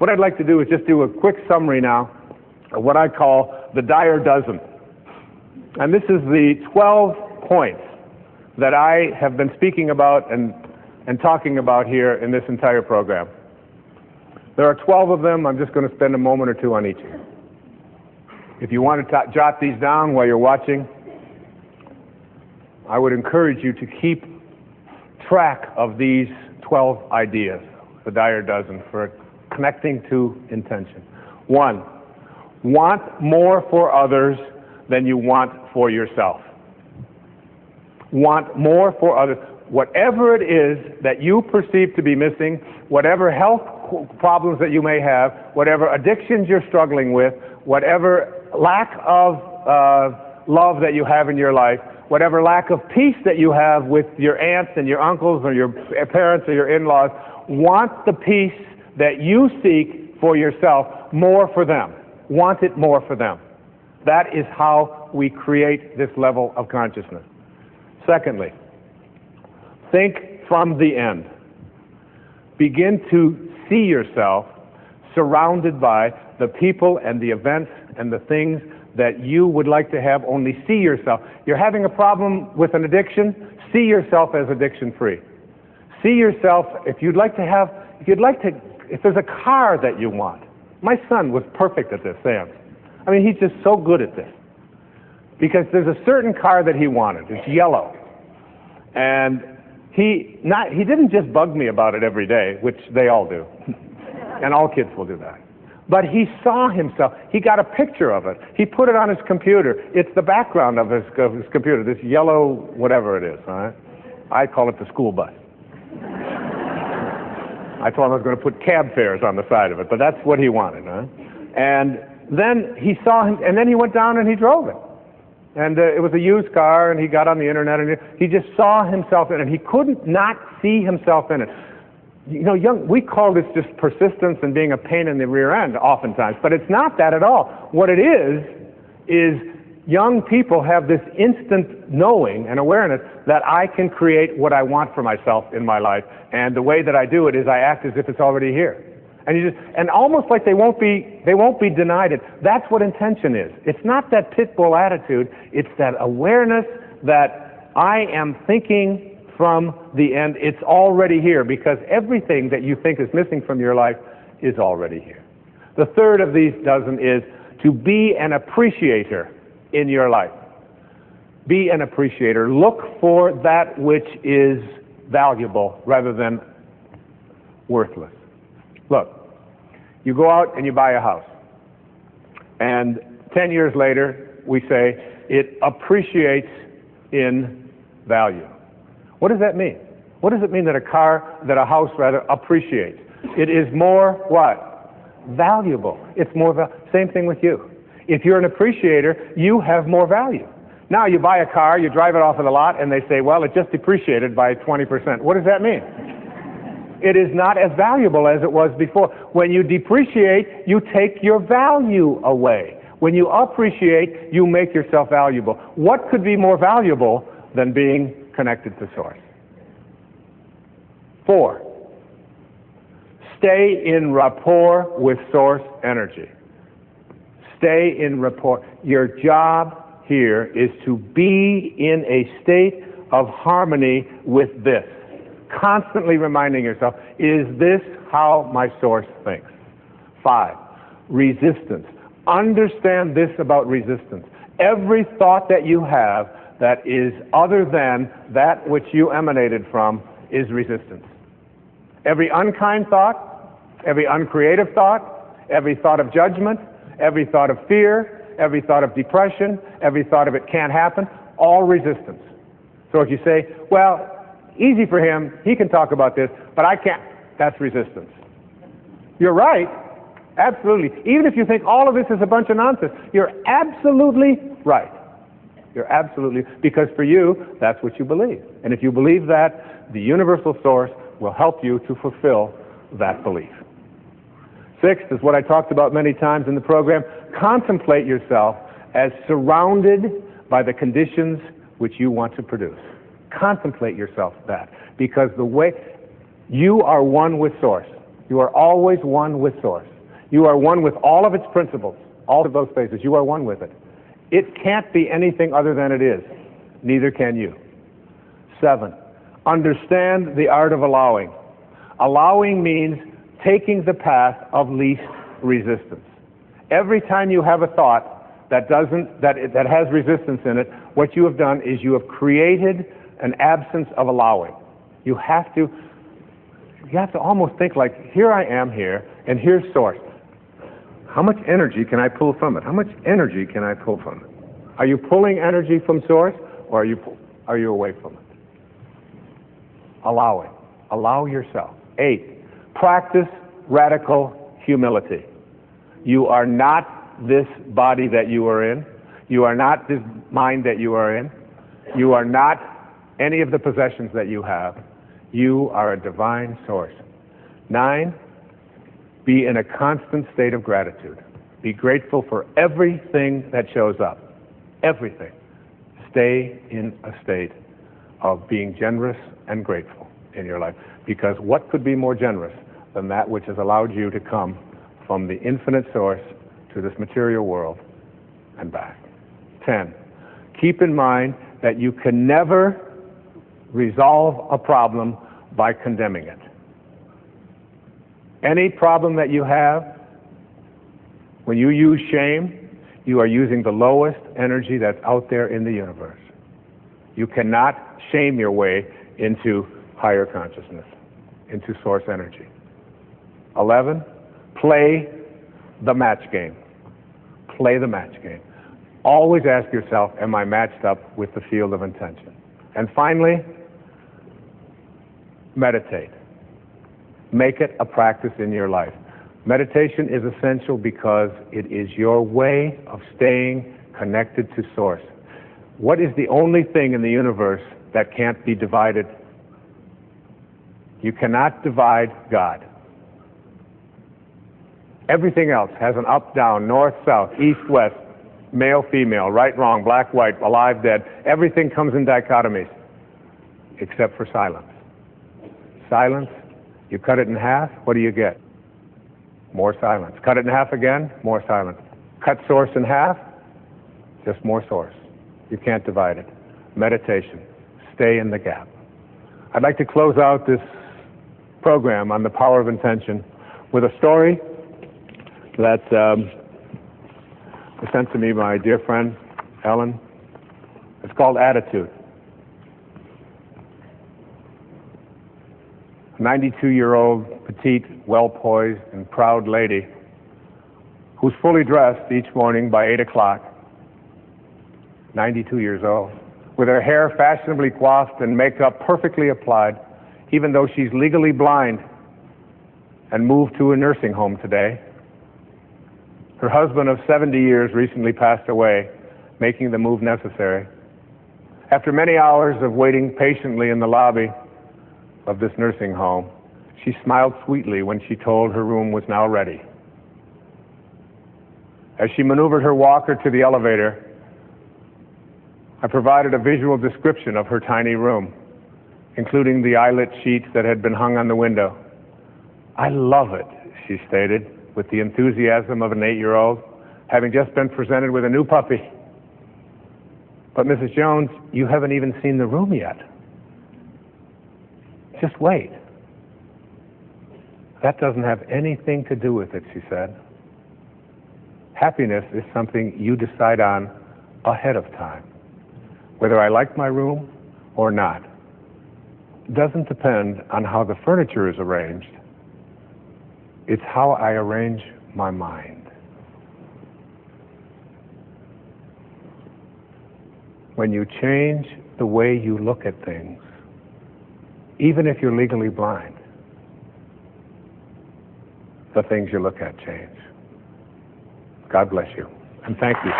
What I'd like to do is just do a quick summary now of what I call the Dyer dozen. And this is the 12 points that I have been speaking about and talking about here in this entire program. There are 12 of them. I'm just going to spend a moment or two on each. If you want to jot these down while you're watching, I would encourage you to keep track of these 12 ideas, the Dyer dozen, for connecting to intention. 1, want more for others than you want for yourself. Want more for others. Whatever it is that you perceive to be missing, whatever health problems that you may have, whatever addictions you're struggling with, whatever lack of love that you have in your life, whatever lack of peace that you have with your aunts and your uncles or your parents or your in-laws, want the peace that you seek for yourself more for them. Want it more for them. That is how we create this level of consciousness. Secondly, think from the end. Begin to see yourself surrounded by the people and the events and the things that you would like to have. Only see yourself. You're having a problem with an addiction, see yourself as addiction-free. See yourself, if there's a car that you want. My son was perfect at this, Sam. I mean, he's just so good at this. Because there's a certain car that he wanted. It's yellow. And he didn't just bug me about it every day, which they all do. And all kids will do that. But he saw himself. He got a picture of it. He put it on his computer. It's the background of his computer, this yellow whatever it is. All right? I call it the school bus. I told him I was going to put cab fares on the side of it, but that's what he wanted. Huh? And then he saw him, and then he went down and he drove it. And it was a used car, and he got on the internet, and he just saw himself in it. And he couldn't not see himself in it. You know, we call this just persistence and being a pain in the rear end oftentimes, but it's not that at all. What it is young people have this instant knowing and awareness that I can create what I want for myself in my life, and the way that I do it is I act as if it's already here. And almost like they won't be denied it. That's what intention is. It's not that pit bull attitude. It's that awareness that I am thinking from the end. It's already here, because everything that you think is missing from your life is already here. The third of these dozen is to be an appreciator in your life. Be an appreciator. Look for that which is valuable rather than worthless. Look, you go out and you buy a house, and 10 years later we say it appreciates in value. What does that mean? What does it mean that a house appreciates? It is more what? Valuable. It's more same thing with you. If you're an appreciator, you have more value. Now you buy a car, you drive it off of the lot, and they say, well, it just depreciated by 20%. What does that mean? It is not as valuable as it was before. When you depreciate, you take your value away. When you appreciate, you make yourself valuable. What could be more valuable than being connected to Source? 4, stay in rapport with Source energy. Stay in rapport. Your job here is to be in a state of harmony with this. Constantly reminding yourself, is this how my Source thinks? 5, resistance. Understand this about resistance. Every thought that you have that is other than that which you emanated from is resistance. Every unkind thought, every uncreative thought, every thought of judgment, every thought of fear, every thought of depression, every thought of it can't happen, all resistance. So if you say, well, easy for him, he can talk about this, but I can't, that's resistance. You're right, absolutely. Even if you think all of this is a bunch of nonsense, you're absolutely right. You're absolutely, because for you, that's what you believe. And if you believe that, the universal Source will help you to fulfill that belief. 6th is what I talked about many times in the program. Contemplate yourself as surrounded by the conditions which you want to produce. Contemplate yourself that, because the way you are one with Source. You are always one with Source. You are one with all of its principles, all of those phases. You are one with it. It can't be anything other than it is. Neither can you. 7, understand the art of allowing. Allowing means taking the path of least resistance. Every time you have a thought that has resistance in it, what you have done is you have created an absence of allowing. You have to almost think like, here I am here, and here's source. How much energy can I pull from it? How much energy can I pull from it? Are you pulling energy from source, or are you away from it? Allowing. Allow yourself. 8, practice radical humility. You are not this body that you are in. You are not this mind that you are in. You are not any of the possessions that you have. You are a divine source. 9, be in a constant state of gratitude. Be grateful for everything that shows up. Everything. Stay in a state of being generous and grateful in your life. Because what could be more generous than that which has allowed you to come from the infinite source to this material world and back? 10, keep in mind that you can never resolve a problem by condemning it. Any problem that you have, when you use shame, you are using the lowest energy that's out there in the universe. You cannot shame your way into higher consciousness, into source energy. 11, play the match game. Play the match game. Always ask yourself, am I matched up with the field of intention? And finally, meditate. Make it a practice in your life. Meditation is essential because it is your way of staying connected to source. What is the only thing in the universe that can't be divided? You cannot divide God. Everything else has an up, down, north, south, east, west, male, female, right, wrong, black, white, alive, dead. Everything comes in dichotomies except for silence. Silence, you cut it in half, what do you get? More silence. Cut it in half again, more silence. Cut source in half, just more source. You can't divide it. Meditation. Stay in the gap. I'd like to close out this program on the power of intention with a story that was sent to me by my dear friend, Ellen. It's called Attitude. A 92-year-old, petite, well-poised, and proud lady who's fully dressed each morning by 8 o'clock, 92 years old, with her hair fashionably coiffed and makeup perfectly applied, even though she's legally blind and moved to a nursing home today. Her husband of 70 years recently passed away, making the move necessary. After many hours of waiting patiently in the lobby of this nursing home, she smiled sweetly when she told her room was now ready. As she maneuvered her walker to the elevator, I provided a visual description of her tiny room, including the eyelet sheets that had been hung on the window. "I love it," she stated, with the enthusiasm of an 8-year-old, having just been presented with a new puppy. "But Mrs. Jones, you haven't even seen the room yet. Just wait." "That doesn't have anything to do with it," she said. "Happiness is something you decide on ahead of time. Whether I like my room or not doesn't depend on how the furniture is arranged. It's how I arrange my mind." When you change the way you look at things, even if you're legally blind, the things you look at change. God bless you, and thank you.